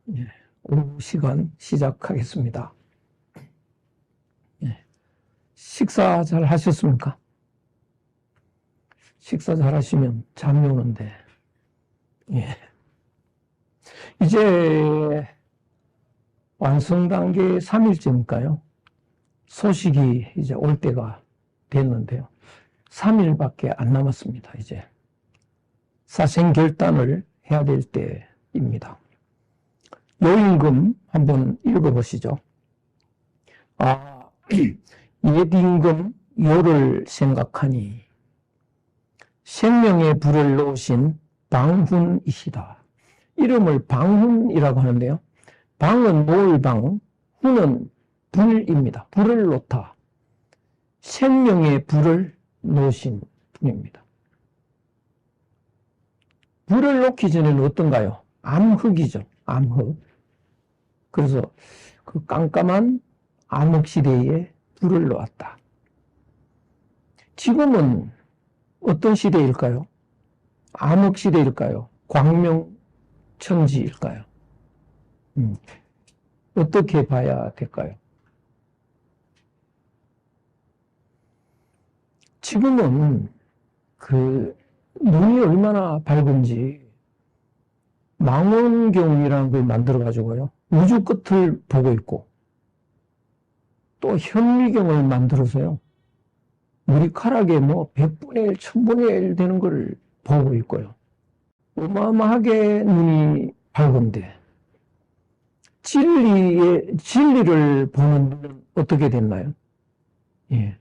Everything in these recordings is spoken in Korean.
예, 오후 시간 시작하겠습니다. 예, 식사 잘 하셨습니까? 식사 잘 하시면 잠이 오는데, 예. 이제 완성 단계 3일째니까요. 소식이 이제 올 때가 됐는데요. 3일밖에 안 남았습니다, 이제. 사생결단을 해야 될 때입니다. 요임금 한번 읽어보시죠. 옛임금 요를 생각하니 생명의 불을 놓으신 방훈이시다. 이름을 방훈이라고 하는데요. 방은 놓을 방, 훈은 불입니다. 불을 놓다. 생명의 불을 놓으신 분입니다. 불을 놓기 전에는 어떤가요? 암흑이죠. 암흑. 그래서 그 깜깜한 암흑 시대에 불을 놓았다. 지금은 어떤 시대일까요? 암흑 시대일까요? 광명천지일까요? 어떻게 봐야 될까요? 지금은 그 눈이 얼마나 밝은지 망원경이라는 걸 만들어가지고요. 우주 끝을 보고 있고, 또 현미경을 만들어서요. 머리카락에 뭐 100분의 1, 1000분의 1 되는 걸 보고 있고요. 어마어마하게 눈이 밝은데, 진리를 보는 눈은 어떻게 됐나요? 예.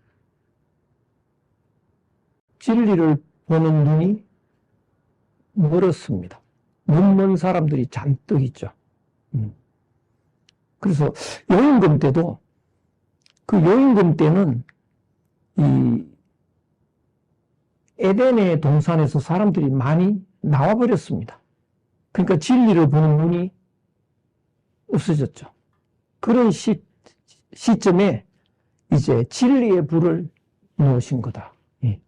진리를 보는 눈이 멀었습니다. 눈먼 사람들이 잔뜩 있죠. 그래서 요임금 때도 그 요임금 때는 이 에덴의 동산에서 사람들이 많이 나와버렸습니다. 그러니까 진리를 보는 눈이 없어졌죠. 그런 시점에 이제 진리의 불을 놓으신 거다. 예.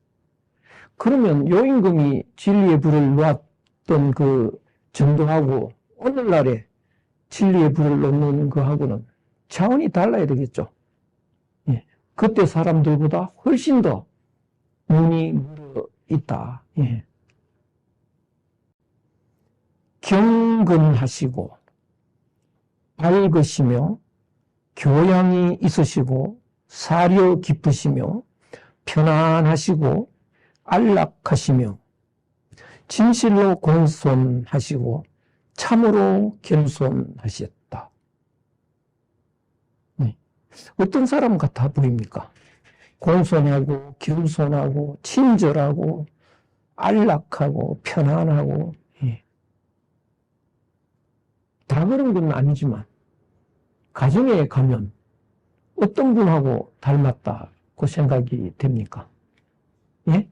그러면 요임금이 진리의 불을 놓았던 그 정도하고 오늘날에 진리의 불을 놓는 거하고는 차원이 달라야 되겠죠. 예. 그때 사람들보다 훨씬 더 눈이 멀어 있다. 예. 경건하시고 밝으시며 교양이 있으시고 사려 깊으시며 편안하시고 안락하시며 진실로 공손하시고 참으로 겸손하셨다. 네. 어떤 사람 같아 보입니까? 공손하고 겸손하고 친절하고 안락하고 편안하고, 예. 다 그런 건 아니지만 가정에 가면 어떤 분하고 닮았다고 생각이 됩니까? 예?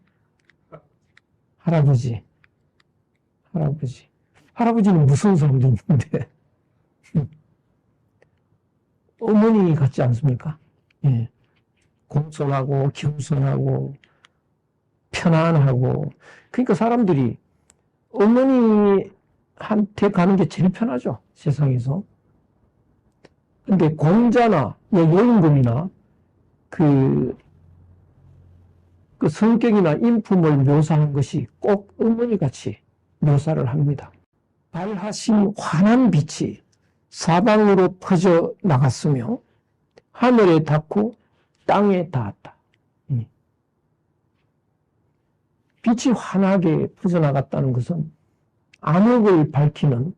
할아버지. 할아버지는 무서운 사람도 있는데 어머니 같지 않습니까? 예. 공손하고 겸손하고 편안하고, 그러니까 사람들이 어머니한테 가는 게 제일 편하죠, 세상에서. 근데 공자나 요임금이나 그 성격이나 인품을 묘사한 것이 꼭 어머니같이 묘사를 합니다. 발하신 환한 빛이 사방으로 퍼져 나갔으며 하늘에 닿고 땅에 닿았다. 빛이 환하게 퍼져나갔다는 것은 암흑을 밝히는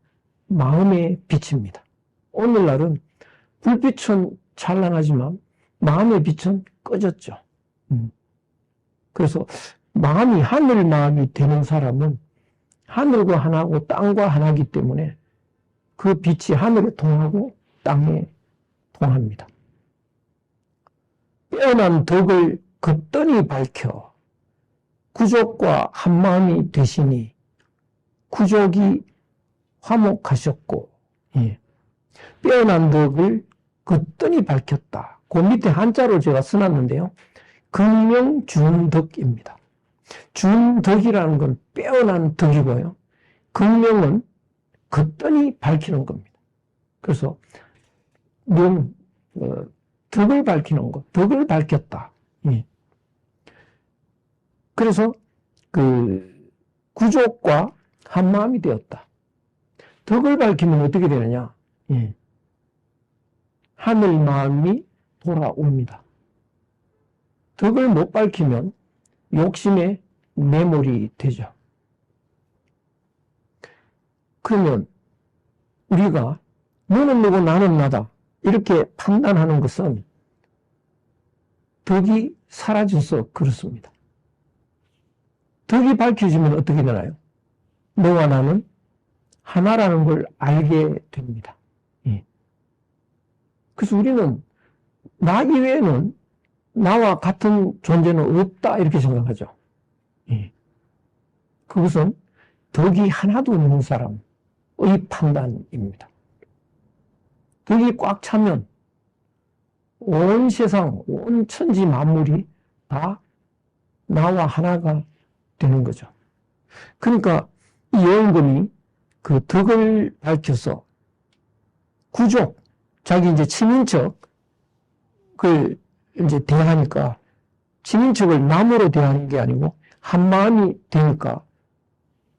마음의 빛입니다. 오늘날은 불빛은 찬란하지만 마음의 빛은 꺼졌죠. 그래서 마음이 하늘 마음이 되는 사람은 하늘과 하나고 땅과 하나이기 때문에 그 빛이 하늘에 통하고 땅에 통합니다. 빼어난 덕을 걷더니 밝혀 구족과 한마음이 되시니 구족이 화목하셨고, 예. 빼어난 덕을 걷더니 밝혔다. 그 밑에 한자로 제가 써놨는데요. 극명준덕입니다. 준덕이라는 건 빼어난 덕이고요. 극명은 걷더니 밝히는 겁니다. 그래서 명, 덕을 밝히는 것, 덕을 밝혔다. 예. 그래서 그 구족과 한마음이 되었다. 덕을 밝히면 어떻게 되느냐? 예. 하늘 마음이 돌아옵니다. 덕을 못 밝히면 욕심의 매몰이 되죠. 그러면 우리가 너는 누구 나는 나다 이렇게 판단하는 것은 덕이 사라져서 그렇습니다. 덕이 밝혀지면 어떻게 되나요? 너와 나는 하나라는 걸 알게 됩니다. 예. 그래서 우리는 나 이외에는 나와 같은 존재는 없다 이렇게 생각하죠. 예. 그것은 덕이 하나도 없는 사람의 판단입니다. 덕이 꽉 차면 온 세상, 온 천지 만물이 다 나와 하나가 되는 거죠. 그러니까 이 요원금이 그 덕을 밝혀서 구족, 자기 이제 친인척을 이제 대하니까 친인척을 남으로 대하는 게 아니고 한 마음이 되니까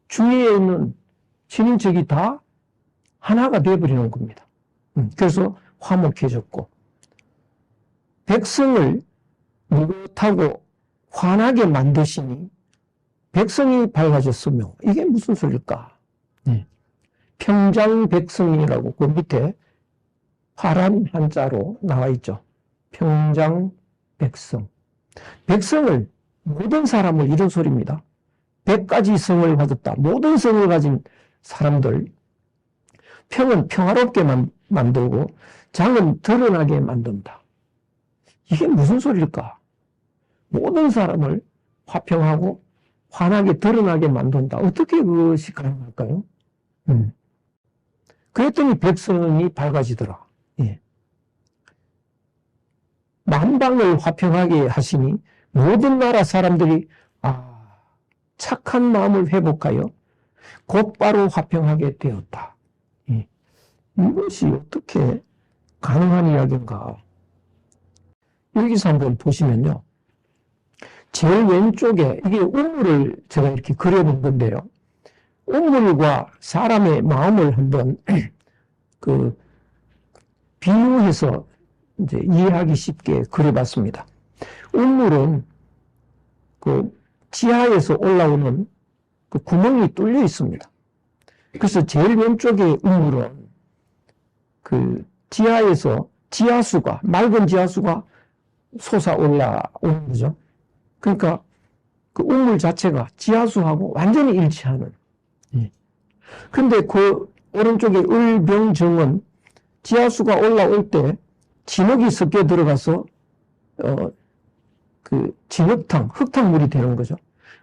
주위에 있는 친인척이 다 하나가 되어버리는 겁니다. 그래서 화목해졌고 백성을 느긋하고 환하게 만드시니 백성이 밝아졌으며 이게 무슨 소리일까? 평장백성이라고 그 밑에 파란 한자로 나와 있죠. 평장백성. 백성을 모든 사람을 이런 소리입니다. 100가지 성을 가졌다. 모든 성을 가진 사람들. 평은 평화롭게 만들고 장은 드러나게 만든다. 이게 무슨 소리일까? 모든 사람을 화평하고 환하게 드러나게 만든다. 어떻게 그것이 가능할까요? 그랬더니 백성이 밝아지더라. 예. 만방을 화평하게 하시니 모든 나라 사람들이 착한 마음을 회복하여 곧바로 화평하게 되었다. 예. 이것이 어떻게 가능한 이야기인가? 여기서 한번 보시면요. 제일 왼쪽에 이게 우물을 제가 이렇게 그려본 건데요. 우물과 사람의 마음을 한번 비유해서 이제 이해하기 쉽게 그려봤습니다. 우물은 지하에서 올라오는 구멍이 뚫려 있습니다. 그래서 제일 왼쪽의 우물은 지하에서 맑은 지하수가 솟아 올라오는 거죠. 그러니까 그 우물 자체가 지하수하고 완전히 일치하는. 근데 그 오른쪽의 을병정은 지하수가 올라올 때 진흙이 섞여 들어가서 진흙탕, 흙탕물이 되는 거죠.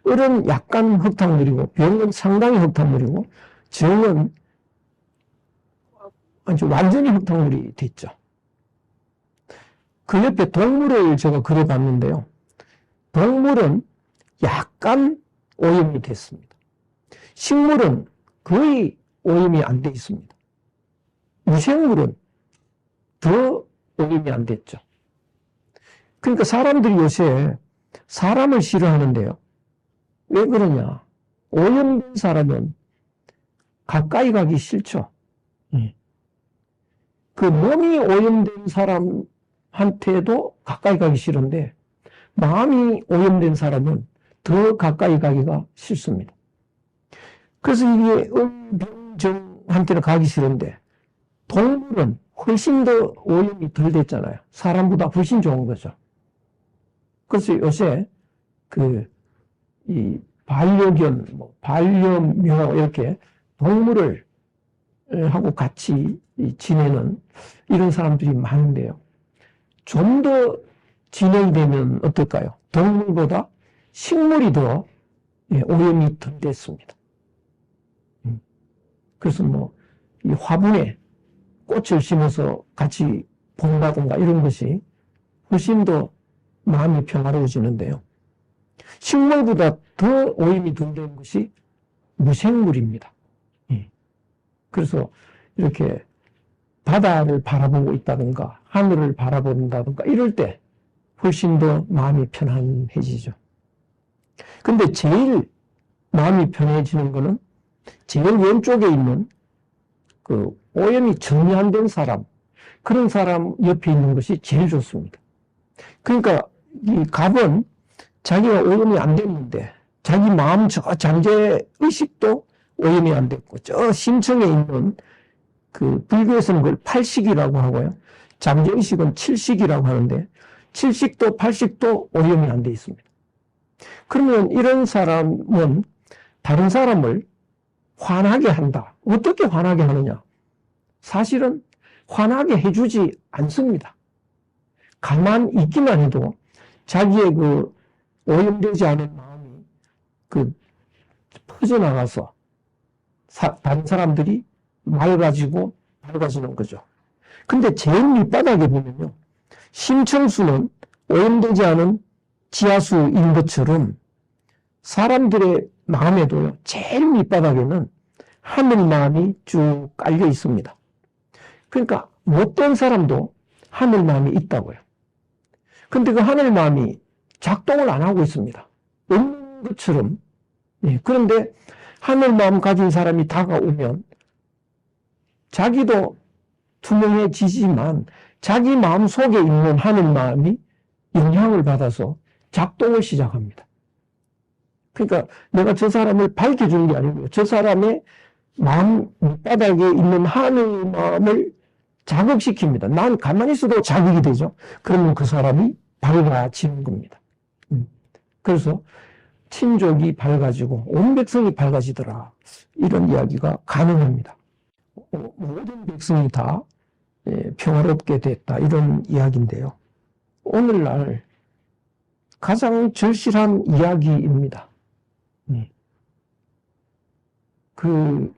을은 약간 흙탕물이고 병은 상당히 흙탕물이고 정은 완전히 흙탕물이 됐죠. 그 옆에 동물을 제가 그려봤는데요. 동물은 약간 오염이 됐습니다. 식물은 거의 오염이 안 돼 있습니다. 무생물은 더 오염이 안 됐죠. 그러니까 사람들이 요새 사람을 싫어하는데요. 왜 그러냐? 오염된 사람은 가까이 가기 싫죠. 그 몸이 오염된 사람한테도 가까이 가기 싫은데 마음이 오염된 사람은 더 가까이 가기가 싫습니다. 그래서 이게 을병정한테는 가기 싫은데 동물은 훨씬 더 오염이 덜 됐잖아요. 사람보다 훨씬 좋은 거죠. 그래서 요새 이 반려견, 반려묘 이렇게 동물을 하고 같이 지내는 이런 사람들이 많은데요. 좀 더 진행이 되면 어떨까요? 동물보다 식물이 더 오염이 덜 됐습니다. 그래서 이 화분에 꽃을 심어서 같이 본다든가 이런 것이 훨씬 더 마음이 평화로워지는데요. 식물보다 더 오염이 덜 된 것이 무생물입니다. 그래서 이렇게 바다를 바라보고 있다든가 하늘을 바라본다든가 이럴 때 훨씬 더 마음이 편안해지죠. 근데 제일 마음이 편해지는 거는 제일 왼쪽에 있는 그 오염이 전혀 안 된 사람, 그런 사람 옆에 있는 것이 제일 좋습니다. 그러니까 이 갑은 자기가 오염이 안 됐는데 자기 마음 저 잠재의식도 오염이 안 됐고 저 심층에 있는 그 불교에서는 그걸 팔식이라고 하고요. 잠재의식은 칠식이라고 하는데 칠식도 팔식도 오염이 안 돼 있습니다. 그러면 이런 사람은 다른 사람을 화나게 한다. 어떻게 화나게 하느냐? 사실은 화나게 해주지 않습니다. 가만 있기만 해도 자기의 그 오염되지 않은 마음이 그 퍼져나가서 다른 사람들이 밝아지는 거죠. 근데 제일 밑바닥에 보면요. 심층수는 오염되지 않은 지하수인 것처럼 사람들의 마음에도요. 제일 밑바닥에는 하늘 마음이 쭉 깔려 있습니다. 그러니까 못된 사람도 하늘 마음이 있다고요. 근데 그 하늘 마음이 작동을 안 하고 있습니다. 없는 것처럼. 그런데 하늘 마음 가진 사람이 다가오면 자기도 투명해지지만 자기 마음 속에 있는 하늘 마음이 영향을 받아서 작동을 시작합니다. 그러니까 내가 저 사람을 밝혀주는 게 아니고요. 저 사람의 마음 밑바닥에 있는 하늘 마음을 자극시킵니다. 난 가만히 있어도 자극이 되죠. 그러면 그 사람이 밝아지는 겁니다. 그래서 친족이 밝아지고 온 백성이 밝아지더라. 이런 이야기가 가능합니다. 모든 백성이 다 평화롭게 됐다. 이런 이야기인데요. 오늘날 가장 절실한 이야기입니다. 그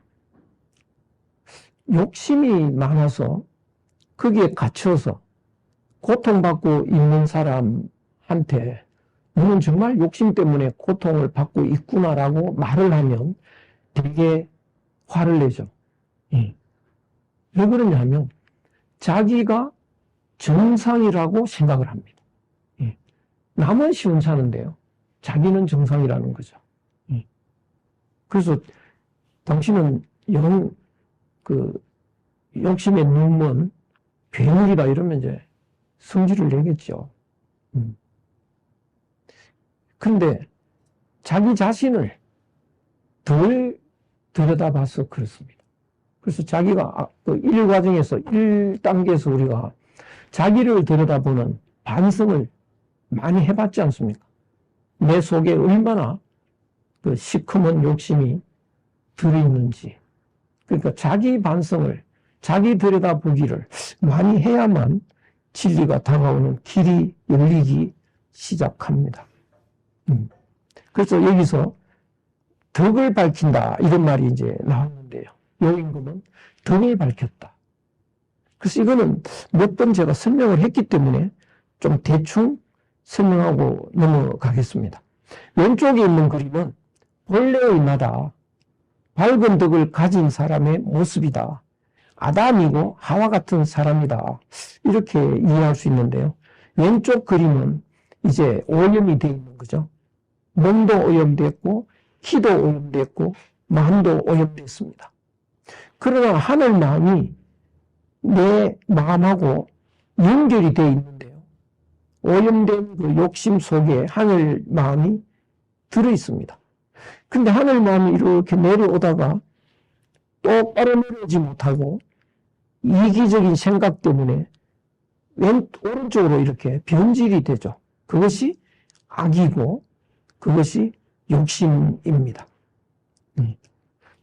욕심이 많아서 거기에 갇혀서 고통받고 있는 사람한테 너는 정말 욕심 때문에 고통을 받고 있구나라고 말을 하면 되게 화를 내죠. 왜 그러냐면 자기가 정상이라고 생각을 합니다. 남은 시원찮은데요. 자기는 정상이라는 거죠. 그래서 당신은 영 욕심의 눈먼 괴물이다 이러면 이제 성질을 내겠죠. 그런데 자기 자신을 덜 들여다봐서 그렇습니다. 그래서 자기가 일 과정에서 1단계에서 우리가 자기를 들여다보는 반성을 많이 해봤지 않습니까? 내 속에 얼마나 그 시커먼 욕심이 들어있는지. 그러니까 자기 반성을, 자기 들여다보기를 많이 해야만 진리가 다가오는 길이 열리기 시작합니다. 그래서 여기서 덕을 밝힌다 이런 말이 이제 나오는데요. 요임금은 덕을 밝혔다. 그래서 이거는 몇 번 제가 설명을 했기 때문에 좀 대충 설명하고 넘어가겠습니다. 왼쪽에 있는 그림은 본래의 나다. 밝은 덕을 가진 사람의 모습이다. 아담이고 하와 같은 사람이다. 이렇게 이해할 수 있는데요. 왼쪽 그림은 이제 오염이 되어 있는 거죠. 몸도 오염됐고 키도 오염됐고 마음도 오염됐습니다. 그러나 하늘 마음이 내 마음하고 연결이 되어 있는데요. 오염된 그 욕심 속에 하늘 마음이 들어 있습니다. 근데 하늘 마음이 이렇게 내려오다가 똑바로 내려오지 못하고 이기적인 생각 때문에 오른쪽으로 이렇게 변질이 되죠. 그것이 악이고 그것이 욕심입니다.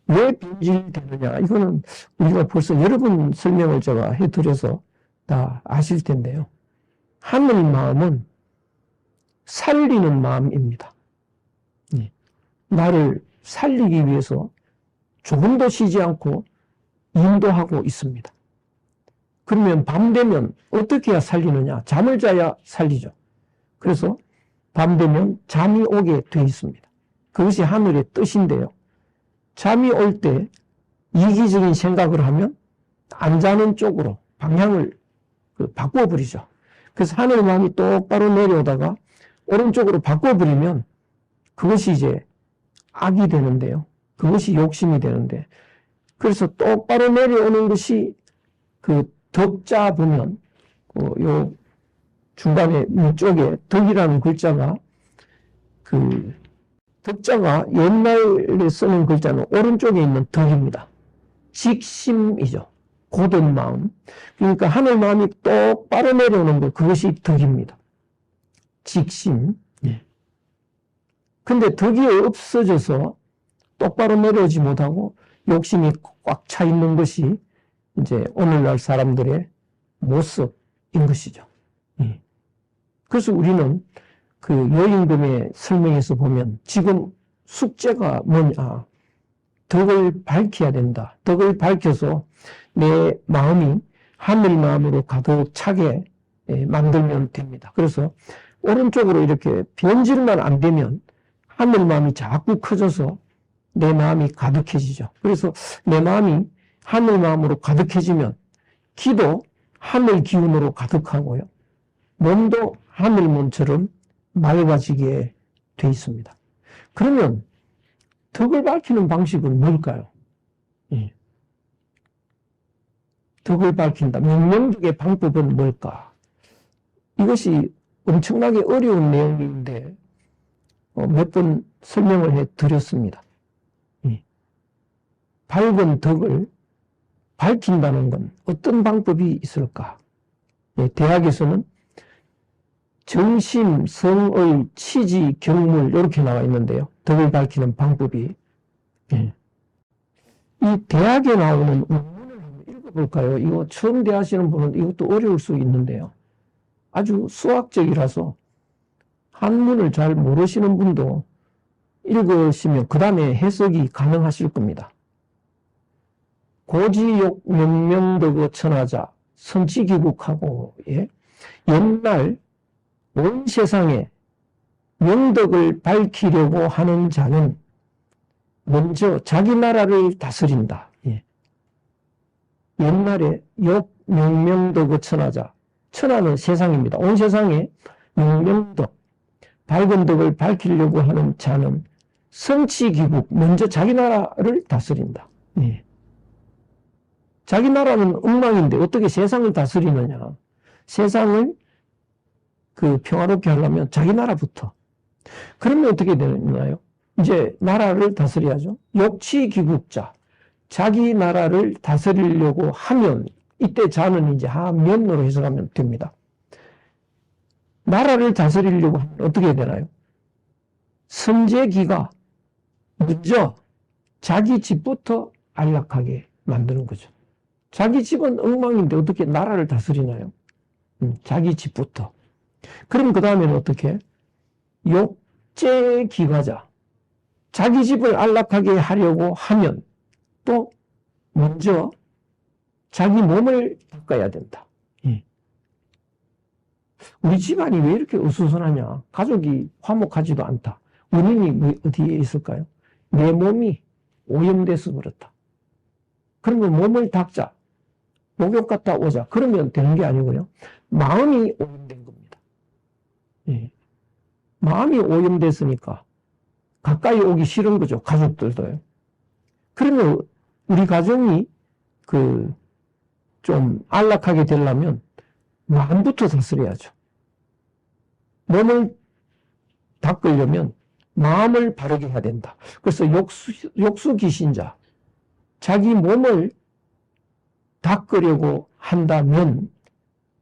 왜 변질되느냐? 이거는 우리가 벌써 여러 번 설명을 제가 해드려서 다 아실 텐데요. 하늘 마음은 살리는 마음입니다. 나를 살리기 위해서 조금도 쉬지 않고 인도하고 있습니다. 그러면 밤 되면 어떻게 해야 살리느냐? 잠을 자야 살리죠. 그래서 밤 되면 잠이 오게 되어 있습니다. 그것이 하늘의 뜻인데요. 잠이 올 때 이기적인 생각을 하면 안 자는 쪽으로 방향을 바꿔버리죠. 그래서 하늘 마음이 똑바로 내려오다가 오른쪽으로 바꿔버리면 그것이 이제 악이 되는데요. 그것이 욕심이 되는데, 그래서 똑바로 내려오는 것이 그 덕자 보면 요 중간에 위쪽에 덕이라는 글자가 그 덕자가 옛날에 쓰는 글자는 오른쪽에 있는 덕입니다. 직심이죠. 고든 마음. 그러니까 하늘 마음이 똑바로 내려오는 것, 그것이 덕입니다. 직심. 근데 덕이 없어져서 똑바로 내려오지 못하고 욕심이 꽉 차 있는 것이 이제 오늘날 사람들의 모습인 것이죠. 그래서 우리는 그 여임금의 설명에서 보면 지금 숙제가 뭐냐. 덕을 밝혀야 된다. 덕을 밝혀서 내 마음이 하늘 마음으로 가득 차게 만들면 됩니다. 그래서 오른쪽으로 이렇게 변질만 안 되면 하늘 마음이 자꾸 커져서 내 마음이 가득해지죠. 그래서 내 마음이 하늘 마음으로 가득해지면 기도 하늘 기운으로 가득하고요. 몸도 하늘 몸처럼 맑아지게 돼 있습니다. 그러면 덕을 밝히는 방식은 뭘까요? 덕을 밝힌다. 명명덕의 방법은 뭘까? 이것이 엄청나게 어려운 내용인데 몇 번 설명을 해드렸습니다. 밝은 덕을 밝힌다는 건 어떤 방법이 있을까? 대학에서는 정심, 성의, 치지, 경물 이렇게 나와 있는데요. 덕을 밝히는 방법이. 이 대학에 나오는 원문을 한번 읽어볼까요? 이거 처음 대하시는 분은 이것도 어려울 수 있는데요. 아주 수학적이라서 한문을 잘 모르시는 분도 읽으시면 그 다음에 해석이 가능하실 겁니다. 고지욕 명명덕의 천하자 선치기국하고 옛날 온 세상에 명덕을 밝히려고 하는 자는 먼저 자기 나라를 다스린다. 옛날에 욕 명명덕의 천하자, 천하는 세상입니다. 온 세상에 명명덕, 밝은 덕을 밝히려고 하는 자는 성치기국, 먼저 자기 나라를 다스린다. 자기 나라는 엉망인데 어떻게 세상을 다스리느냐. 세상을 평화롭게 하려면 자기 나라부터. 그러면 어떻게 되나요? 이제 나라를 다스려야죠. 욕치기국자. 자기 나라를 다스리려고 하면, 이때 자는 이제 하면으로 해석하면 됩니다. 나라를 다스리려고 하면 어떻게 되나요? 선제기가 먼저 자기 집부터 안락하게 만드는 거죠. 자기 집은 엉망인데 어떻게 나라를 다스리나요? 자기 집부터. 그럼 그 다음에는 어떻게? 욕제기가자. 자기 집을 안락하게 하려고 하면 또 먼저 자기 몸을 바꿔야 된다. 우리 집안이 왜 이렇게 어수선하냐? 가족이 화목하지도 않다. 원인이 어디에 있을까요? 내 몸이 오염돼서 그렇다. 그러면 몸을 닦자. 목욕 갔다 오자. 그러면 되는 게 아니고요. 마음이 오염된 겁니다. 마음이 오염됐으니까 가까이 오기 싫은 거죠. 가족들도요. 그러면 우리 가정이 좀 안락하게 되려면 마음부터 다스려야죠. 몸을 닦으려면 마음을 바르게 해야 된다. 그래서 욕수 귀신자, 자기 몸을 닦으려고 한다면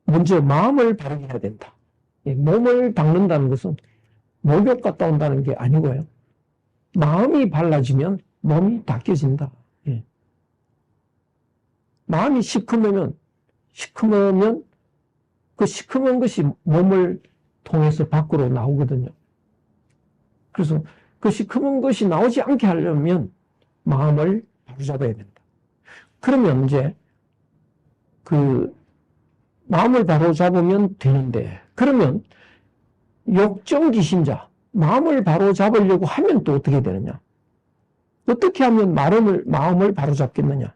먼저 마음을 바르게 해야 된다. 몸을 닦는다는 것은 목욕 갔다 온다는 게 아니고요. 마음이 발라지면 몸이 닦여진다. 마음이 시커매면 그 시커먼 것이 몸을 통해서 밖으로 나오거든요. 그래서 그 시커먼 것이 나오지 않게 하려면 마음을 바로잡아야 된다. 그러면 이제 마음을 바로잡으면 되는데, 그러면 욕정귀신자, 마음을 바로잡으려고 하면 또 어떻게 되느냐? 어떻게 하면 마음을 바로잡겠느냐?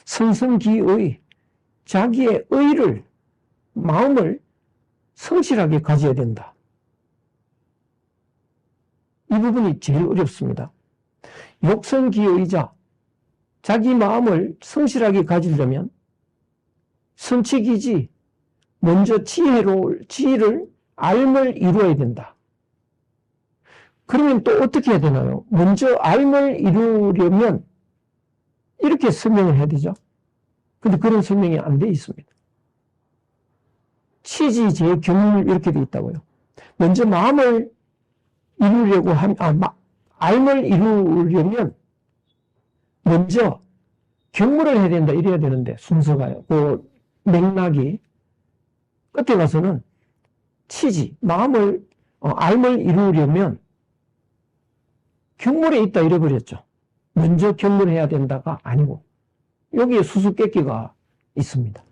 성성기의 자기의 의를, 마음을 성실하게 가져야 된다. 이 부분이 제일 어렵습니다. 욕성기의자, 자기 마음을 성실하게 가지려면 선치기지, 먼저 지혜를 알을 이루어야 된다. 그러면 또 어떻게 해야 되나요? 먼저 알을 이루려면 이렇게 설명을 해야 되죠. 근데 그런 설명이 안 돼 있습니다. 치지제 경물 이렇게 돼 있다고요. 먼저 마음을 이루려고 알을 이루려면 먼저 경물을 해야 된다 이래야 되는데 순서가요. 그 맥락이 끝에 가서는 치지 알을 이루려면 경물에 있다 이래버렸죠. 먼저 경물해야 된다가 아니고 여기에 수수께끼가 있습니다.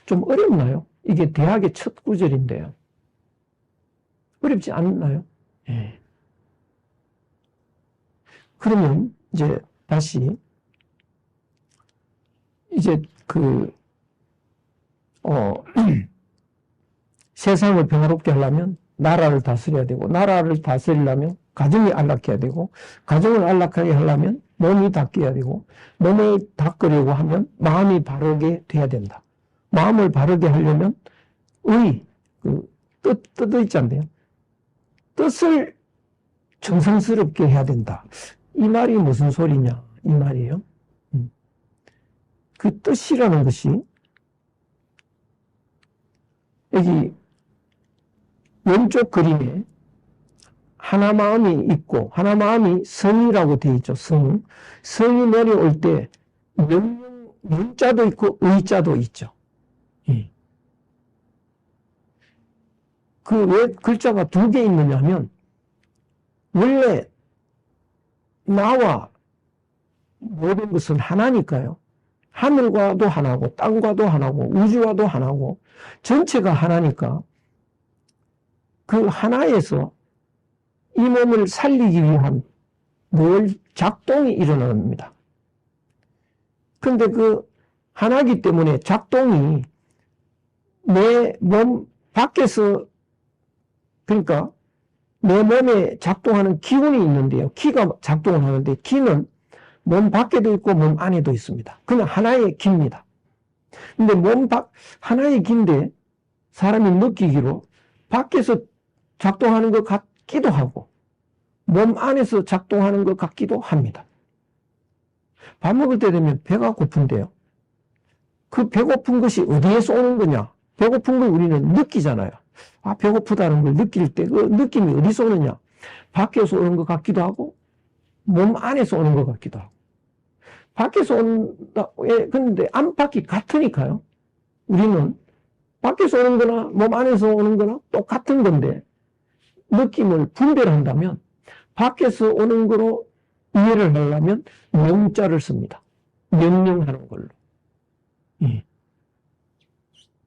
좀 어렵나요? 이게 대학의 첫 구절인데요. 어렵지 않나요? 예. 그러면 이제 다시 이제 세상을 평화롭게 하려면 나라를 다스려야 되고, 나라를 다스리려면 가정이 안락해야 되고, 가정을 안락하게 하려면 몸이 닦여야 되고, 몸을 닦으려고 하면 마음이 바르게 돼야 된다. 마음을 바르게 하려면 뜻 있잖아요. 뜻을 정성스럽게 해야 된다. 이 말이 무슨 소리냐? 이 말이에요. 그 뜻이라는 것이 여기 왼쪽 그림에 하나 마음이 있고 하나 마음이 성이라고 되어 있죠. 성이 내려올 때 명자도 있고 의자도 있죠. 그 왜 글자가 두 개 있느냐 하면 원래 나와 모든 것은 하나니까요. 하늘과도 하나고 땅과도 하나고 우주와도 하나고 전체가 하나니까 그 하나에서 이 몸을 살리기 위한 늘 작동이 일어납니다. 그런데 그 하나이기 때문에 작동이 내 몸 밖에서 그러니까 내 몸에 작동하는 기운이 있는데요. 기가 작동을 하는데 기는 몸 밖에도 있고 몸 안에도 있습니다. 그냥 하나의 기입니다. 근데 하나의 기인데 사람이 느끼기로 밖에서 작동하는 것 같기도 하고 몸 안에서 작동하는 것 같기도 합니다. 밥 먹을 때 되면 배가 고픈데요. 그 배고픈 것이 어디에서 오는 거냐? 배고픈 걸 우리는 느끼잖아요. 배고프다는 걸 느낄 때 그 느낌이 어디서 오느냐? 밖에서 오는 것 같기도 하고 몸 안에서 오는 것 같기도 하고 밖에서 온다. 그런데 안팎이 같으니까요. 우리는 밖에서 오는 거나 몸 안에서 오는 거나 똑같은 건데 느낌을 분별한다면 밖에서 오는 거로 이해를 하려면 명자를 씁니다. 명령하는 걸로.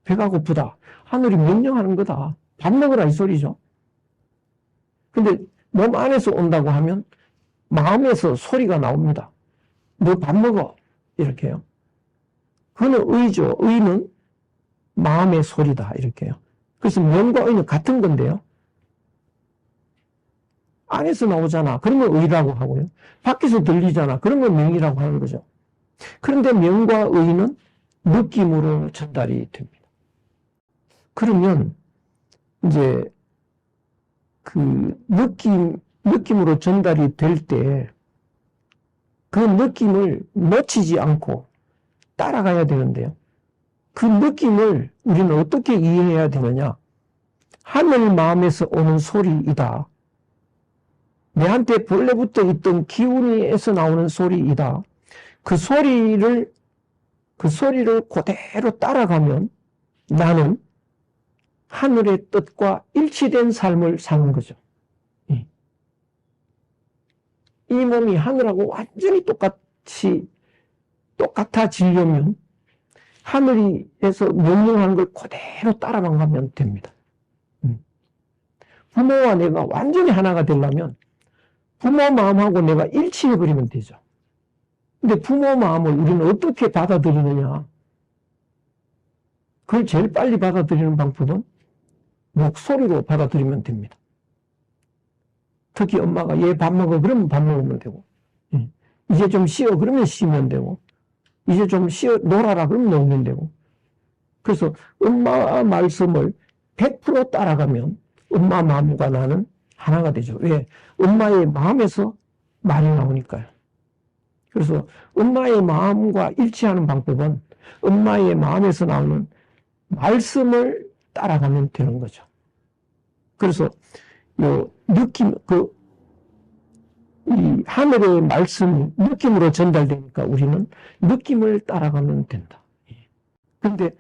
배가 고프다. 하늘이 명령하는 거다. 밥 먹으라 이 소리죠. 근데 몸 안에서 온다고 하면 마음에서 소리가 나옵니다. 너 밥 먹어. 이렇게요. 그거는 의죠. 의는 마음의 소리다. 이렇게요. 그래서 명과 의는 같은 건데요. 안에서 나오잖아. 그러면 의라고 하고요. 밖에서 들리잖아. 그러면 명이라고 하는 거죠. 그런데 명과 의는 느낌으로 전달이 됩니다. 그러면 이제 그 느낌으로 전달이 될 때 그 느낌을 놓치지 않고 따라가야 되는데요. 그 느낌을 우리는 어떻게 이해해야 되느냐? 하늘 마음에서 오는 소리이다. 내한테 본래부터 있던 기운에서 나오는 소리이다. 그 소리를 그대로 따라가면 나는 하늘의 뜻과 일치된 삶을 사는 거죠. 이 몸이 하늘하고 완전히 똑같아지려면 하늘에서 명령하는 걸 그대로 따라만 가면 됩니다. 부모와 내가 완전히 하나가 되려면 부모 마음하고 내가 일치해버리면 되죠. 근데 부모 마음을 우리는 어떻게 받아들이느냐? 그걸 제일 빨리 받아들이는 방법은 목소리로 받아들이면 됩니다. 특히 엄마가 얘 밥 먹어 그러면 밥 먹으면 되고, 이제 좀 쉬어 그러면 쉬면 되고, 이제 좀 쉬어 놀아라 그러면 놀면 되고. 그래서 엄마 말씀을 100% 따라가면 엄마 마음과 나는 하나가 되죠. 왜? 엄마의 마음에서 말이 나오니까요. 그래서 엄마의 마음과 일치하는 방법은 엄마의 마음에서 나오는 말씀을 따라가면 되는 거죠. 그래서 요 느낌, 이 하늘의 말씀이 느낌으로 전달되니까 우리는 느낌을 따라가면 된다. 그런데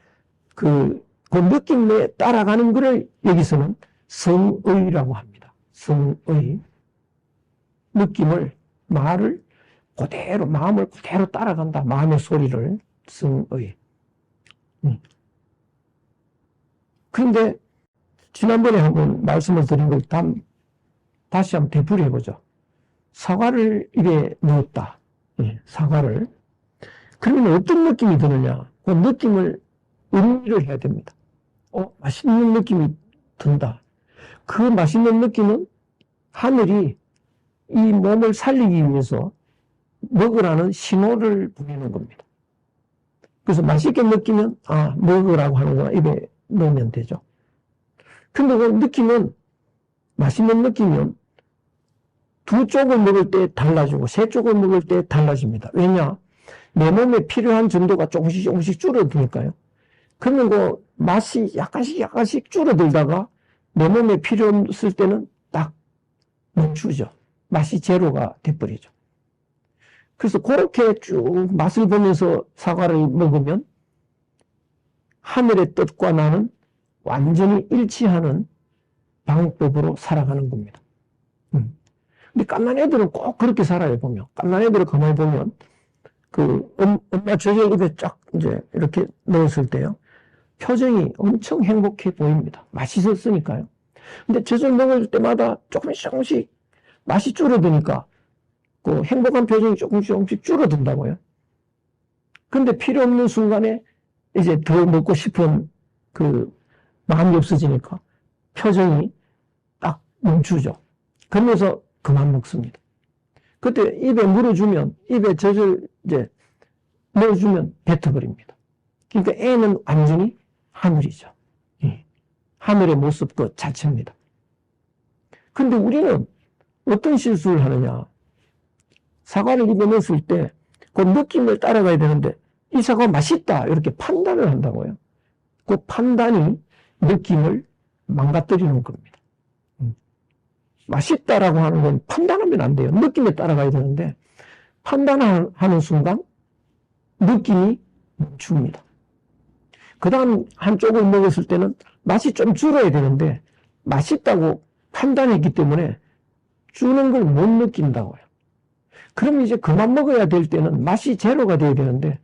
그 느낌에 따라가는 것을 여기서는 성의라고 합니다. 성의. 느낌을, 말을 그대로, 마음을 그대로 따라간다. 마음의 소리를. 성의. 그런데 지난번에 한번 말씀을 드린 걸 다시 한번 되풀이 해보죠. 사과를 입에 넣었다. 사과를. 그러면 어떤 느낌이 드느냐? 그 느낌을 음미를 해야 됩니다. 맛있는 느낌이 든다. 그 맛있는 느낌은 하늘이 이 몸을 살리기 위해서 먹으라는 신호를 보내는 겁니다. 그래서 맛있게 느끼면 먹으라고 하는구나 입에 넣으면 되죠. 근데 그 느낌은 맛있는 느낌이면 두 쪽을 먹을 때 달라지고 세 쪽을 먹을 때 달라집니다. 왜냐? 내 몸에 필요한 정도가 조금씩 줄어드니까요. 그러면 그 맛이 약간씩 줄어들다가 내 몸에 필요 없을 때는 딱 멈추죠. 맛이 제로가 돼버리죠. 그래서 그렇게 쭉 맛을 보면서 사과를 먹으면 하늘의 뜻과 나는 완전히 일치하는 방법으로 살아가는 겁니다. 근데 갓난 애들은 꼭 그렇게 살아요, 보면. 갓난 애들을 가만히 보면, 엄마 젖을 입에 쫙 이제 이렇게 넣었을 때요. 표정이 엄청 행복해 보입니다. 맛있었으니까요. 근데 젖을 먹을 때마다 조금씩 맛이 줄어드니까 그 행복한 표정이 조금씩 줄어든다고요. 근데 필요 없는 순간에 이제 더 먹고 싶은 그 마음이 없어지니까 표정이 딱 멈추죠. 그러면서 그만 먹습니다. 그때 입에 물어주면, 입에 젖을 이제 넣어주면 뱉어버립니다. 그러니까 애는 완전히 하늘이죠. 하늘의 모습 그 자체입니다. 근데 우리는 어떤 실수를 하느냐. 사과를 입에 넣었을 때 그 느낌을 따라가야 되는데 이 사과 맛있다 이렇게 판단을 한다고요. 그 판단이 느낌을 망가뜨리는 겁니다. 맛있다라고 하는 건 판단하면 안 돼요. 느낌에 따라가야 되는데 판단하는 순간 느낌이 멈춥니다. 그 다음 한쪽을 먹었을 때는 맛이 좀 줄어야 되는데 맛있다고 판단했기 때문에 주는 걸 못 느낀다고요. 그럼 이제 그만 먹어야 될 때는 맛이 제로가 돼야 되는데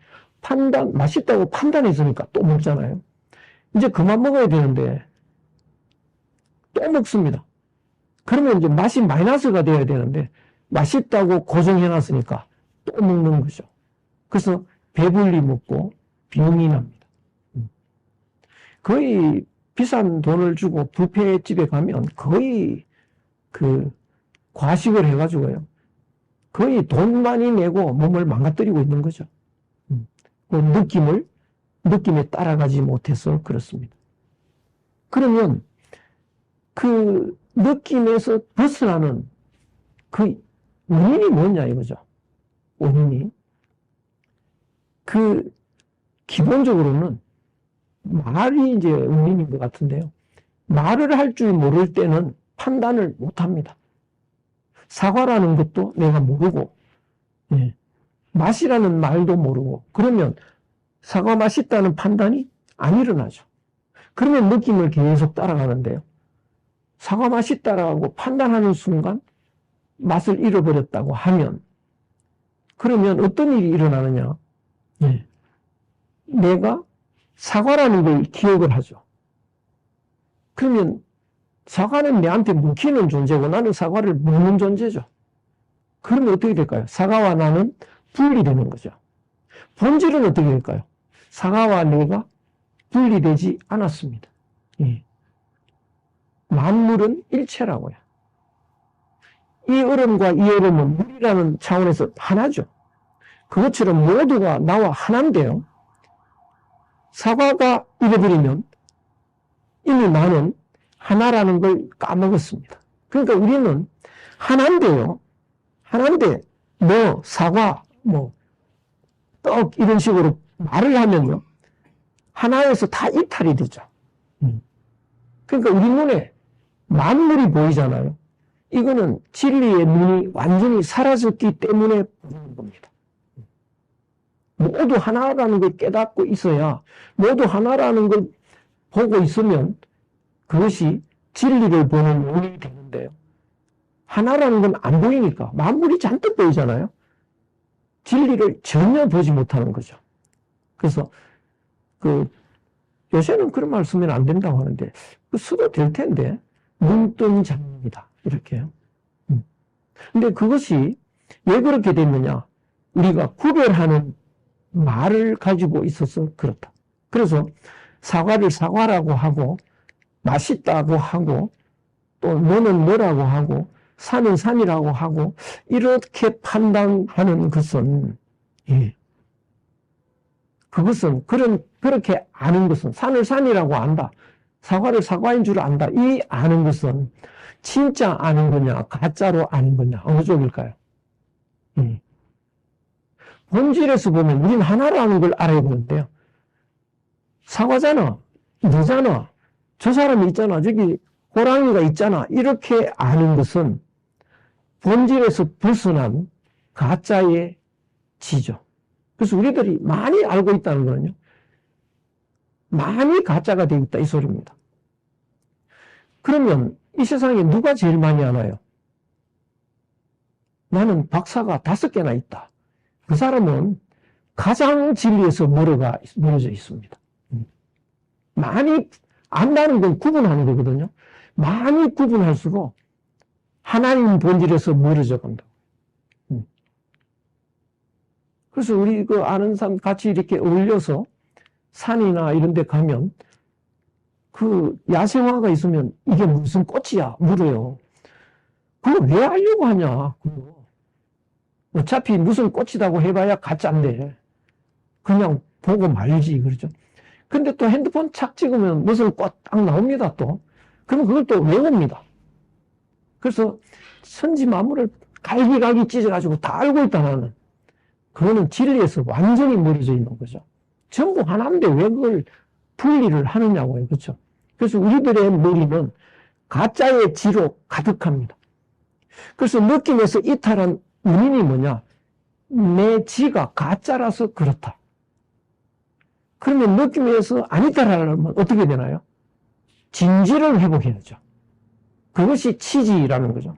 맛있다고 판단했으니까 또 먹잖아요. 이제 그만 먹어야 되는데 또 먹습니다. 그러면 이제 맛이 마이너스가 돼야 되는데 맛있다고 고정해놨으니까 또 먹는 거죠. 그래서 배불리 먹고 병이 납니다. 거의 비싼 돈을 주고 뷔페집에 가면 거의 과식을 해가지고요. 거의 돈 많이 내고 몸을 망가뜨리고 있는 거죠. 그 느낌에 따라가지 못해서 그렇습니다. 그러면 그 느낌에서 벗어나는 그 원인이 뭐냐 이거죠. 원인이. 기본적으로는 말이 이제 원인인 것 같은데요. 말을 할 줄 모를 때는 판단을 못 합니다. 사과라는 것도 내가 모르고, 맛이라는 말도 모르고, 그러면 사과 맛있다는 판단이 안 일어나죠. 그러면 느낌을 계속 따라가는데요. 사과 맛있다라고 판단하는 순간 맛을 잃어버렸다고 하면, 그러면 어떤 일이 일어나느냐. 내가 사과라는 걸 기억을 하죠. 그러면 사과는 내한테 먹히는 존재고 나는 사과를 먹는 존재죠. 그러면 어떻게 될까요? 사과와 나는 분리되는 거죠. 본질은 어떻게 될까요? 사과와 뇌가 분리되지 않았습니다. 예. 만물은 일체라고요. 이 얼음과 이 얼음은 물이라는 차원에서 하나죠. 그것처럼 모두가 나와 하나인데요. 사과가 잃어버리면 이미 나는 하나라는 걸 까먹었습니다. 그러니까 우리는 하나인데요. 하나인데 뭐 사과, 뭐 떡 이런 식으로 말을 하면요. 하나에서 다 이탈이 되죠. 그러니까 우리 눈에 만물이 보이잖아요. 이거는 진리의 눈이 완전히 사라졌기 때문에 보이는 겁니다. 모두 하나라는 걸 깨닫고 있어야, 모두 하나라는 걸 보고 있으면 그것이 진리를 보는 눈이 되는데요. 하나라는 건 안 보이니까 만물이 잔뜩 보이잖아요. 진리를 전혀 보지 못하는 거죠. 그래서 요새는 그런 말 쓰면 안 된다고 하는데 써도 될 텐데 눈뜬 장입니다. 이렇게요. 근데 그것이 왜 그렇게 됐느냐? 우리가 구별하는 말을 가지고 있어서 그렇다. 그래서 사과를 사과라고 하고 맛있다고 하고 또 너는 뭐라고 하고 산은 산이라고 하고 이렇게 판단하는 것은 그것은 그렇게 아는 것은 산을 산이라고 안다. 사과를 사과인 줄 안다. 이 아는 것은 진짜 아는 거냐 가짜로 아는 거냐 어느 쪽일까요? 본질에서 보면 우리는 하나라는 걸 알아야 되는데요. 사과잖아, 너잖아, 저 사람이 있잖아, 저기 호랑이가 있잖아 이렇게 아는 것은 본질에서 벗어난 가짜의 지죠. 그래서 우리들이 많이 알고 있다는 거는요. 많이 가짜가 되어 있다 이 소리입니다. 그러면 이 세상에 누가 제일 많이 아나요? 나는 박사가 5개나 있다. 그 사람은 가장 진리에서 멀어져 있습니다. 많이 안다는 건 구분하는 거거든요. 많이 구분할수록 하나님 본질에서 멀어져 간다. 그래서 우리 아는 사람 같이 이렇게 어울려서 산이나 이런 데 가면 야생화가 있으면 이게 무슨 꽃이야? 물어요. 그걸 왜 알려고 하냐? 어차피 무슨 꽃이라고 해봐야 가짜인데 그냥 보고 말지 그러죠. 근데 또 핸드폰 착 찍으면 무슨 꽃 딱 나옵니다 또. 그러면 그걸 또 외웁니다. 그래서 천지만물을 갈기갈기 찢어가지고 다 알고 있다 나는. 그거는 진리에서 완전히 멀어져 있는 거죠. 전부 하나인데 왜 그걸 분리를 하느냐고요. 그렇죠? 그래서 우리들의 머리는 가짜의 지로 가득합니다. 그래서 느낌에서 이탈한 원인이 뭐냐? 내 지가 가짜라서 그렇다. 그러면 느낌에서 안 이탈하려면 어떻게 되나요? 진지를 회복해야죠. 그것이 치지라는 거죠.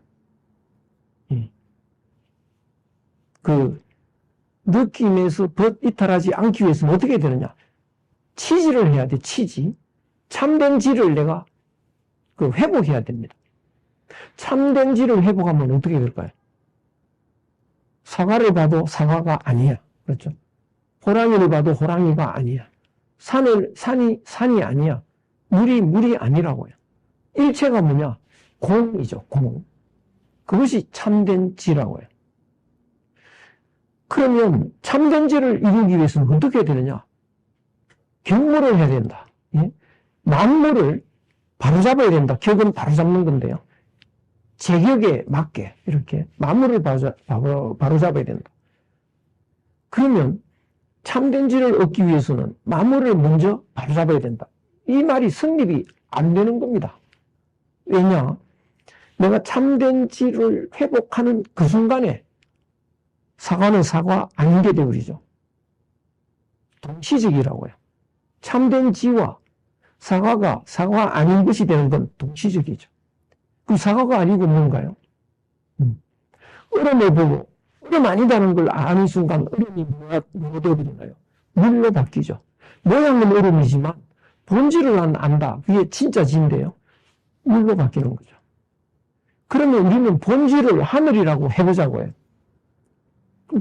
느낌에서 이탈하지 않기 위해서는 어떻게 되느냐? 치지를 해야 돼, 치지. 참된 지를 내가 회복해야 됩니다. 참된 지를 회복하면 어떻게 될까요? 사과를 봐도 사과가 아니야. 그렇죠? 호랑이를 봐도 호랑이가 아니야. 산이 아니야. 물이 아니라고요. 일체가 뭐냐? 공이죠, 공. 그것이 참된 지라고요. 그러면 참된 지를 이루기 위해서는 어떻게 해야 되느냐? 경무를 해야 된다. 예? 만물을 바로잡아야 된다. 격은 바로잡는 건데요. 제격에 맞게 이렇게 만물을 바로잡아야 된다. 그러면 참된 지를 얻기 위해서는 만물을 먼저 바로잡아야 된다. 이 말이 성립이 안 되는 겁니다. 왜냐? 내가 참된 지를 회복하는 그 순간에 사과는 사과 아닌 게 되어버리죠. 동시적이라고요. 참된 지와 사과가 사과 아닌 것이 되는 건 동시적이죠. 그럼 사과가 아니고 뭔가요? 얼음을 보고 얼음 아니다는 걸 아는 순간 얼음이 뭐가 되어버리나요? 물로 바뀌죠. 모양은 얼음이지만 본질을 안다. 그게 진짜 지인데요. 물로 바뀌는 거죠. 그러면 우리는 본질을 하늘이라고 해보자고요.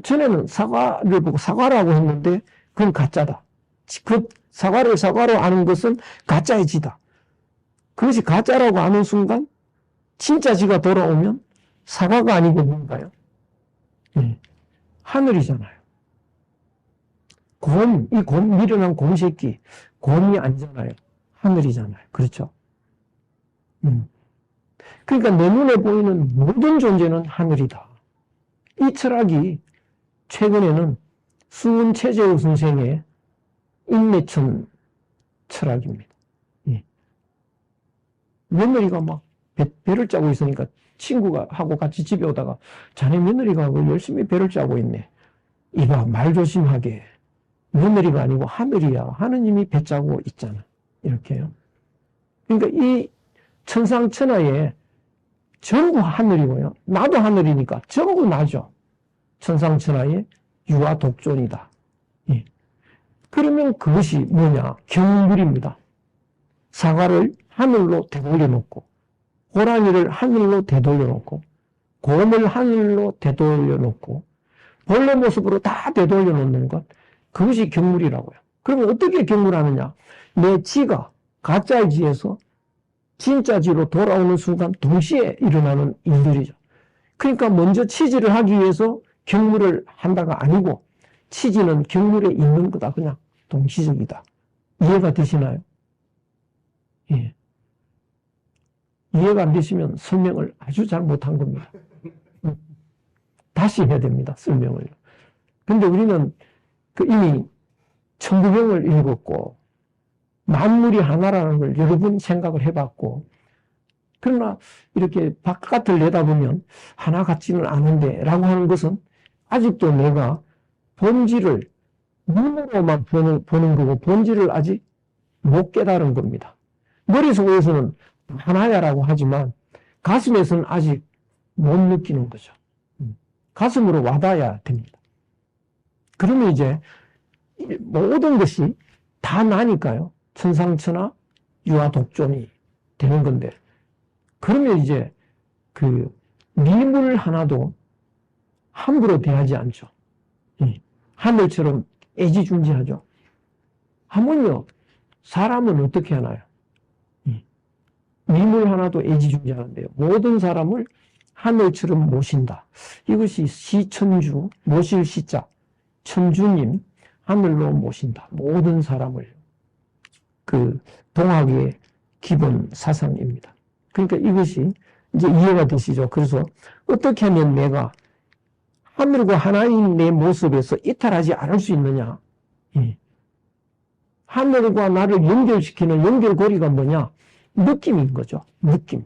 전에는 사과를 보고 사과라고 했는데 그건 가짜다. 그 사과를 사과로 아는 것은 가짜의 지다. 그것이 가짜라고 아는 순간 진짜 지가 돌아오면 사과가 아니고 뭔가요? 하늘이잖아요. 미련한 곰 새끼, 곰이 아니잖아요. 하늘이잖아요. 그렇죠? 그러니까 내 눈에 보이는 모든 존재는 하늘이다. 이 철학이 최근에는 수은 최재우 선생의 인내천 철학입니다. 며느리가 막 배를 짜고 있으니까 친구가 하고 같이 집에 오다가 자네 며느리가 열심히 배를 짜고 있네. 이봐, 말 조심하게. 며느리가 아니고 하늘이야. 하느님이 배 짜고 있잖아. 이렇게요. 그러니까 이 천상천하에 전부 하늘이고요. 나도 하늘이니까 전부 나죠. 천상천하에 유아 독존이다. 예. 그러면 그것이 뭐냐? 경물입니다. 사과를 하늘로 되돌려 놓고, 호랑이를 하늘로 되돌려 놓고, 곰을 하늘로 되돌려 놓고, 벌레 모습으로 다 되돌려 놓는 것, 그것이 경물이라고요. 그러면 어떻게 경물하느냐? 내 지가 가짜의 지에서 진짜 지로 돌아오는 순간 동시에 일어나는 일들이죠. 그러니까 먼저 치지를 하기 위해서 경물을 한다가 아니고 치지는 경물에 있는 거다. 그냥 동시적이다. 이해가 되시나요? 예. 이해가 안 되시면 설명을 아주 잘 못한 겁니다. 다시 해야 됩니다. 설명을. 근데 우리는 이미 천부경을 읽었고 만물이 하나라는 걸 여러 번 생각을 해봤고, 그러나 이렇게 바깥을 내다보면 하나 같지는 않은데 라고 하는 것은 아직도 내가 본질을 눈으로만 보는 거고 본질을 아직 못 깨달은 겁니다. 머릿속에서는 하나야라고 하지만 가슴에서는 아직 못 느끼는 거죠. 가슴으로 와닿아야 됩니다. 그러면 이제 모든 것이 다 나니까요. 천상천하 유아 독존이 되는 건데, 그러면 이제 미물 하나도 함부로 대하지 않죠. 하늘처럼 애지중지하죠. 하물며 사람은 어떻게 하나요? 미물 하나도 애지중지하는데요. 모든 사람을 하늘처럼 모신다. 이것이 시천주, 모실 시자, 천주님, 하늘로 모신다. 모든 사람을. 동학의 기본 사상입니다. 그러니까 이것이 이제 이해가 되시죠. 그래서 어떻게 하면 내가 하늘과 하나인 내 모습에서 이탈하지 않을 수 있느냐. 하늘과 나를 연결시키는 연결고리가 뭐냐? 느낌인 거죠. 느낌.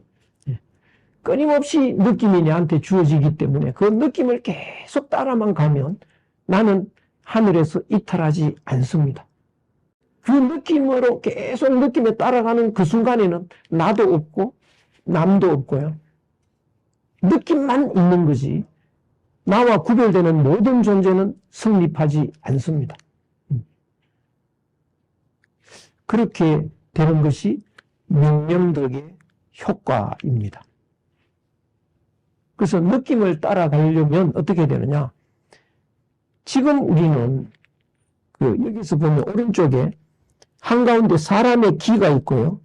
끊임없이 느낌이 내한테 주어지기 때문에 그 느낌을 계속 따라만 가면 나는 하늘에서 이탈하지 않습니다. 그 느낌으로 계속 느낌에 따라가는 그 순간에는 나도 없고 남도 없고요. 느낌만 있는 거지 나와 구별되는 모든 존재는 성립하지 않습니다. 그렇게 되는 것이 명명덕의 효과입니다. 그래서 느낌을 따라가려면 어떻게 되느냐? 지금 우리는 여기서 보면 오른쪽에 한가운데 사람의 기가 있고요.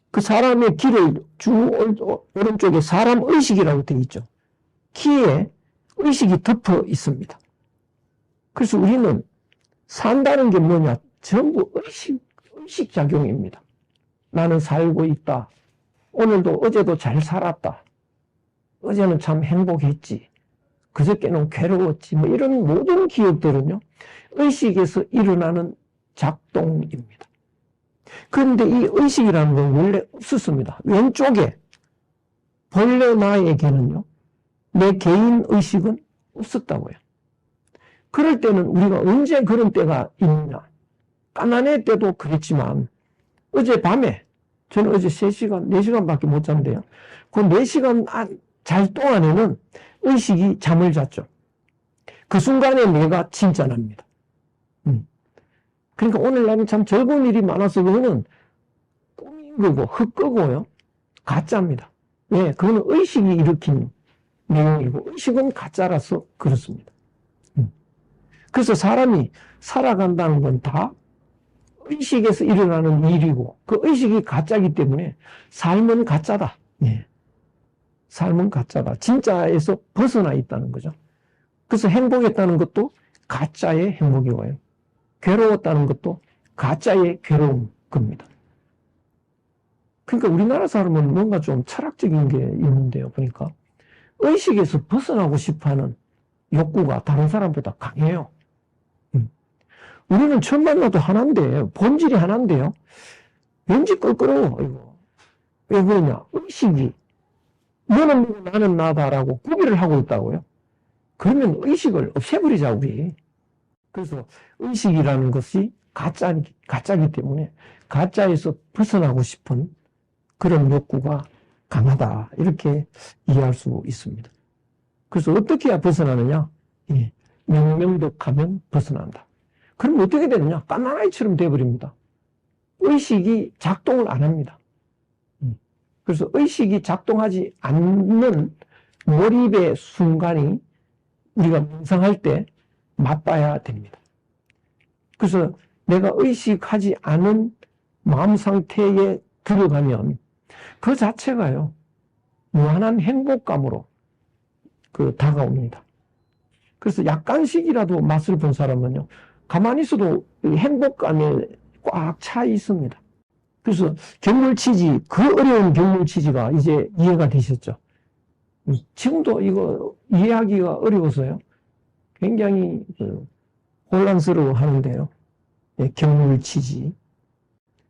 그 사람의 기를 오른쪽에 사람 의식이라고 되어 있죠. 기에 의식이 덮어 있습니다. 그래서 우리는 산다는 게 뭐냐? 전부 의식작용입니다. 나는 살고 있다. 오늘도 어제도 잘 살았다. 어제는 참 행복했지. 그저께는 괴로웠지. 이런 모든 기억들은요. 의식에서 일어나는 작동입니다. 그런데 이 의식이라는 건 원래 없었습니다. 왼쪽에 본래 나에게는요. 내 개인 의식은 없었다고요. 그럴 때는 우리가 언제 그런 때가 있느냐. 가난할 때도 그랬지만 어젯밤에 저는 어제 3시간, 4시간밖에 못 잤는데요. 그 4시간 잘 동안에는 의식이 잠을 잤죠. 그 순간에 내가 진짜납니다. 그러니까 오늘 나는 참 즐거운 일이 많아서 그거는 꿈인 거고 헛거고요. 가짜입니다. 왜? 그거는 의식이 일으킨 내용이고 의식은 가짜라서 그렇습니다. 그래서 사람이 살아간다는 건 다 의식에서 일어나는 일이고 그 의식이 가짜이기 때문에 삶은 가짜다. 예. 삶은 가짜다. 진짜에서 벗어나 있다는 거죠. 그래서 행복했다는 것도 가짜의 행복이고요. 괴로웠다는 것도 가짜의 괴로운 겁니다. 그러니까 우리나라 사람은 뭔가 좀 철학적인 게 있는데요. 보니까 의식에서 벗어나고 싶어하는 욕구가 다른 사람보다 강해요. 우리는 처음 만나도 하나인데 본질이 하나인데요. 왠지 껄끄러워. 이거. 왜 그러냐? 의식이 너는 누구 나는 나다라고 구별을 하고 있다고요. 그러면 의식을 없애버리자 우리. 그래서 의식이라는 것이 가짜이기 때문에 가짜에서 벗어나고 싶은 그런 욕구가 강하다. 이렇게 이해할 수 있습니다. 그래서 어떻게 해야 벗어나느냐? 예. 명명덕하면 벗어난다. 그럼 어떻게 되느냐? 까마귀처럼 돼버립니다. 의식이 작동을 안 합니다. 그래서 의식이 작동하지 않는 몰입의 순간이 우리가 명상할 때 맛봐야 됩니다. 그래서 내가 의식하지 않은 마음 상태에 들어가면 그 자체가요, 무한한 행복감으로 다가옵니다. 그래서 약간씩이라도 맛을 본 사람은요, 가만히 있어도 행복감에 꽉 차 있습니다. 그래서 경물치지, 그 어려운 경물치지가 이제 이해가 되셨죠? 지금도 이거 이해하기가 어려워서요. 굉장히 혼란스러워 하는데요. 네, 경물치지.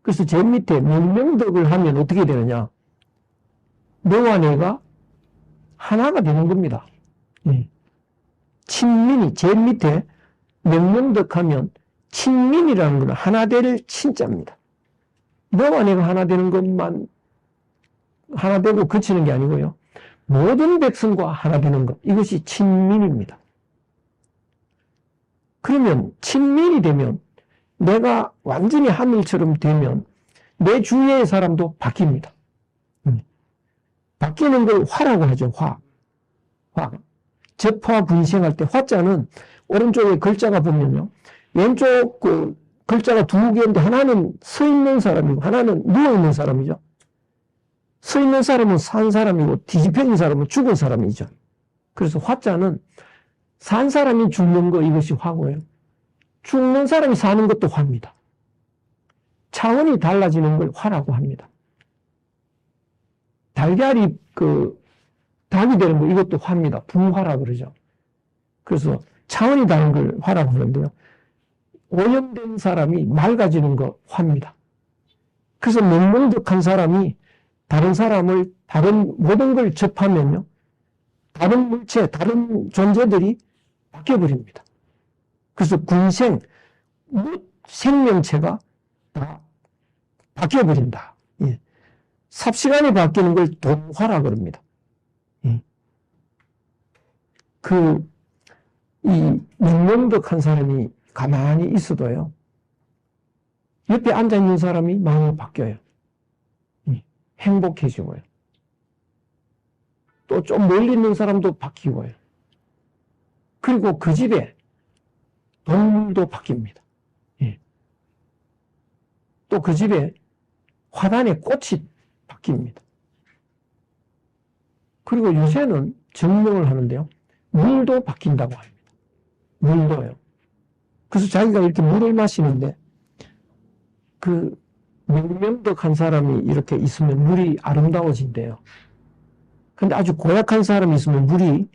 그래서 제 밑에 명명덕을 하면 어떻게 되느냐? 너와 내가 하나가 되는 겁니다. 친민이, 제 밑에 명명덕하면 친민이라는 건 하나 될 친자입니다. 너와 내가 하나 되는 것만 하나 되고 그치는 게 아니고요. 모든 백성과 하나 되는 것, 이것이 친민입니다. 그러면 친민이 되면 내가 완전히 하늘처럼 되면 내 주위의 사람도 바뀝니다. 바뀌는 걸 화라고 하죠. 화. 접화 분생할 때 화자는 오른쪽에 글자가 보면요. 왼쪽 글자가 두 개인데 하나는 서 있는 사람이고 하나는 누워 있는 사람이죠. 서 있는 사람은 산 사람이고 뒤집혀진 사람은 죽은 사람이죠. 그래서 화자는 산 사람이 죽는 거, 이것이 화고요. 죽는 사람이 사는 것도 화입니다. 차원이 달라지는 걸 화라고 합니다. 달걀이 닭이 되는 거, 이것도 화입니다. 분화라고 그러죠. 그래서 차원이 다른 걸 화라고 하는데요. 오염된 사람이 맑아지는 거 화입니다. 그래서 명명덕한 사람이 다른 사람을, 다른 모든 걸 접하면요, 다른 물체, 다른 존재들이 바뀌어버립니다. 그래서 군생, 생명체가 다 바뀌어버린다. 예. 삽시간에 바뀌는 걸 동화라 그럽니다. 예. 이 명명덕한 사람이 가만히 있어도요, 옆에 앉아있는 사람이 마음이 바뀌어요. 행복해지고요. 또 좀 멀리 있는 사람도 바뀌고요. 그리고 그 집에 동물도 바뀝니다. 예. 또 그 집에 화단의 꽃이 바뀝니다. 그리고 요새는 증명을 하는데요. 물도 바뀐다고 합니다. 물도요. 그래서 자기가 이렇게 물을 마시는데 명명덕한 사람이 이렇게 있으면 물이 아름다워진대요. 근데 아주 고약한 사람이 있으면 물이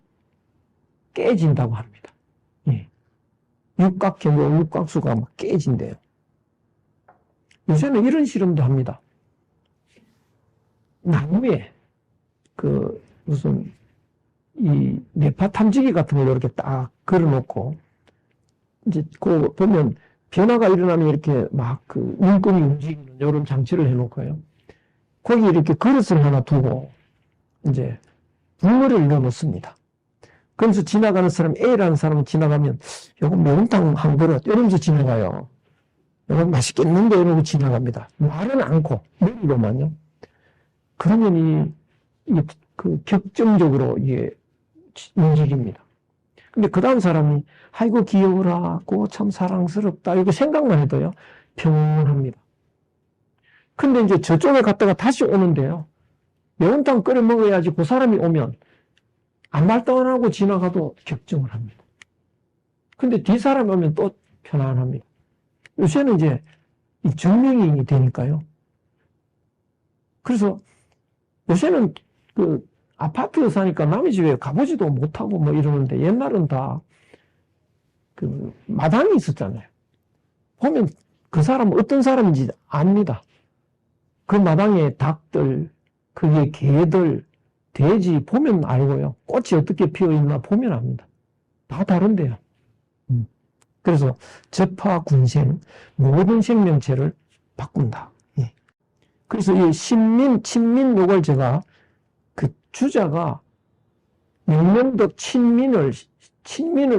깨진다고 합니다. 예. 육각수가 막 깨진대요. 요새는 이런 실험도 합니다. 나무에 무슨 이 뇌파 탐지기 같은 걸 이렇게 딱 걸어놓고 이제 보면 변화가 일어나면 이렇게 막 눈금이 움직이는 이런 장치를 해놓고요. 거기 이렇게 그릇을 하나 두고 이제 붕어를 넣어놓습니다. 그러면서 지나가는 사람, A라는 사람은 지나가면 요거 매운탕 한 그릇 이러면서 지나가요. 요거 맛있겠는데 이러고 지나갑니다. 말은 않고 머리로만요. 그러면 격정적으로 이게 움직입니다. 근데 그 다음 사람이 아이고 귀여워라, 참 사랑스럽다 이거 생각만 해도요 평온합니다. 근데 이제 저쪽에 갔다가 다시 오는데요, 매운탕 끓여 먹어야지 그 사람이 오면 아무 말도 안 하고 지나가도 격정을 합니다. 근데 뒷사람이 오면 또 편안합니다. 요새는 이제 정명이 되니까요. 그래서 요새는 그 아파트 사니까 남의 집에 가보지도 못하고 뭐 이러는데, 옛날은 다 그 마당이 있었잖아요. 보면 그 사람은 어떤 사람인지 압니다. 그 마당에 닭들, 그게 개들, 돼지 보면 알고요. 꽃이 어떻게 피어있나 보면 압니다. 다 다른데요. 그래서 접하 군생, 모든 생명체를 바꾼다. 예. 그래서 이 신민, 친민 요걸 제가 그 주자가 명명덕 친민을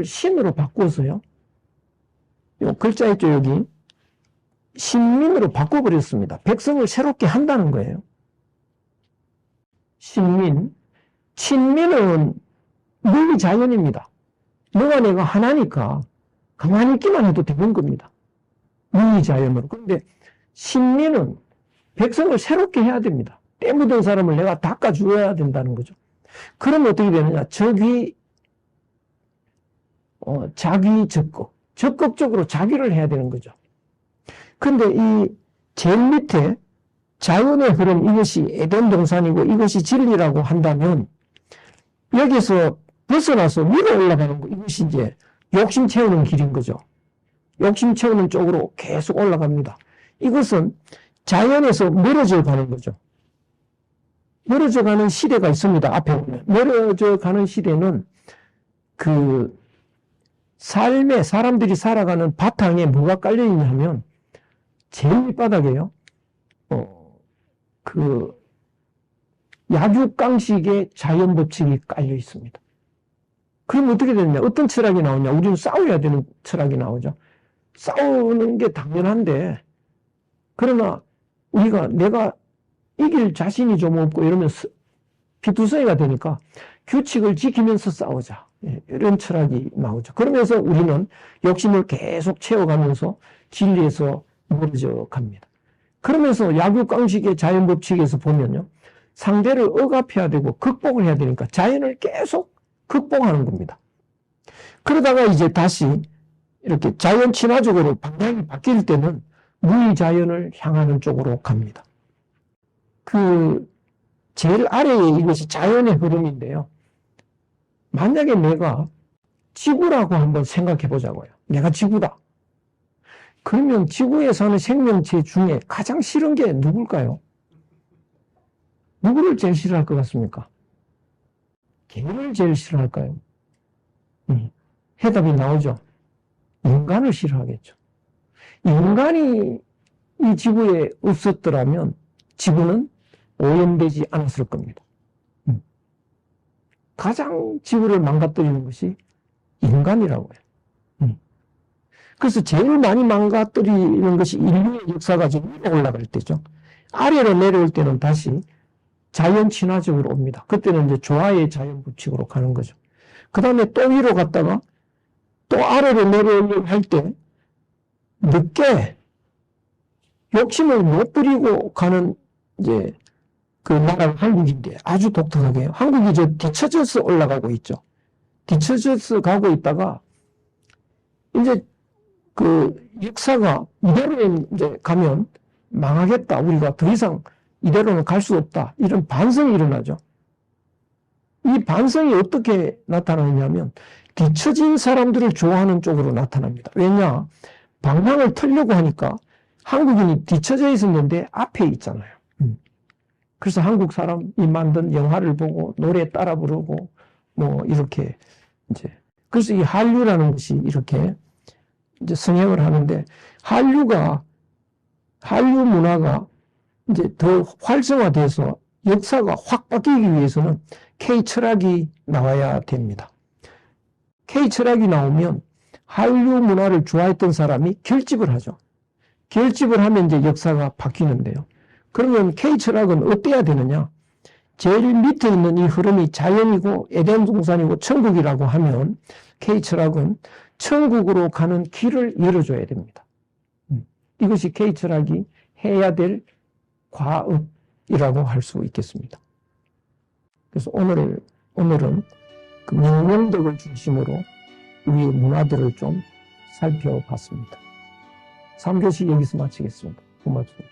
신으로 바꿔서요. 요 글자 있죠, 여기. 신민으로 바꿔버렸습니다. 백성을 새롭게 한다는 거예요. 신민. 친민은 물리자연입니다. 너와 내가 하나니까 가만히 있기만 해도 되는 겁니다. 물리자연으로. 그런데 신민은 백성을 새롭게 해야 됩니다. 때 묻은 사람을 내가 닦아주어야 된다는 거죠. 그러면 어떻게 되느냐. 자기 적극적으로 자기를 해야 되는 거죠. 그런데 이 제일 밑에 자연의 흐름, 이것이 에덴 동산이고 이것이 진리라고 한다면, 여기서 벗어나서 위로 올라가는 거, 이것이 이제 욕심 채우는 길인 거죠. 욕심 채우는 쪽으로 계속 올라갑니다. 이것은 자연에서 멀어져 가는 거죠. 멀어져 가는 시대가 있습니다. 앞에 보면. 멀어져 가는 시대는 그 삶에, 사람들이 살아가는 바탕에 뭐가 깔려 있냐 하면, 제일 밑바닥에요. 그 약육강식의 자연 법칙이 깔려 있습니다. 그럼 어떻게 되느냐? 어떤 철학이 나오냐? 우리는 싸워야 되는 철학이 나오죠. 싸우는 게 당연한데, 그러나 내가 이길 자신이 좀 없고 이러면 피투성이가 되니까 규칙을 지키면서 싸우자. 이런 철학이 나오죠. 그러면서 우리는 욕심을 계속 채워가면서 진리에서 멀어져 갑니다. 그러면서 약육강식의 자연 법칙에서 보면요, 상대를 억압해야 되고 극복을 해야 되니까 자연을 계속 극복하는 겁니다. 그러다가 이제 다시 이렇게 자연 친화적으로 방향이 바뀔 때는 무의자연을 향하는 쪽으로 갑니다. 그 제일 아래에 이것이 자연의 흐름인데요. 만약에 내가 지구라고 한번 생각해 보자고요. 내가 지구다. 그러면 지구에 사는 생명체 중에 가장 싫은 게 누굴까요? 누구를 제일 싫어할 것 같습니까? 개를 제일 싫어할까요? 해답이 나오죠. 인간을 싫어하겠죠. 인간이 이 지구에 없었더라면 지구는 오염되지 않았을 겁니다. 가장 지구를 망가뜨리는 것이 인간이라고 해요. 그래서 제일 많이 망가뜨리는 것이 인류의 역사가 지금 위로 올라갈 때죠. 아래로 내려올 때는 다시 자연 친화적으로 옵니다. 그때는 이제 조화의 자연 법칙으로 가는 거죠. 그 다음에 또 위로 갔다가 또 아래로 내려오려고 할 때 늦게 욕심을 못 부리고 가는 이제 그 나라가 한국인데, 아주 독특하게 한국이 저 뒤처져서 올라가고 있죠. 뒤처져서 가고 있다가 이제 그 역사가 이대로 이제 가면 망하겠다. 우리가 더 이상 이대로는 갈 수 없다. 이런 반성이 일어나죠. 이 반성이 어떻게 나타나냐면 뒤처진 사람들을 좋아하는 쪽으로 나타납니다. 왜냐? 방향을 틀려고 하니까 한국인이 뒤처져 있었는데 앞에 있잖아요. 그래서 한국 사람이 만든 영화를 보고 노래 따라 부르고 뭐 이렇게 이제, 그래서 이 한류라는 것이 이렇게 이제 성행을 하는데, 한류 문화가 이제 더 활성화돼서 역사가 확 바뀌기 위해서는 K 철학이 나와야 됩니다. K 철학이 나오면 한류 문화를 좋아했던 사람이 결집을 하죠. 결집을 하면 이제 역사가 바뀌는데요. 그러면 K 철학은 어때야 되느냐? 제일 밑에 있는 이 흐름이 자연이고 에덴 동산이고 천국이라고 하면 K철학은 천국으로 가는 길을 열어줘야 됩니다. 이것이 K철학이 해야 될 과업이라고 할 수 있겠습니다. 그래서 오늘은 그 명령덕을 중심으로 우리의 문화들을 좀 살펴봤습니다. 3교시 여기서 마치겠습니다. 고맙습니다.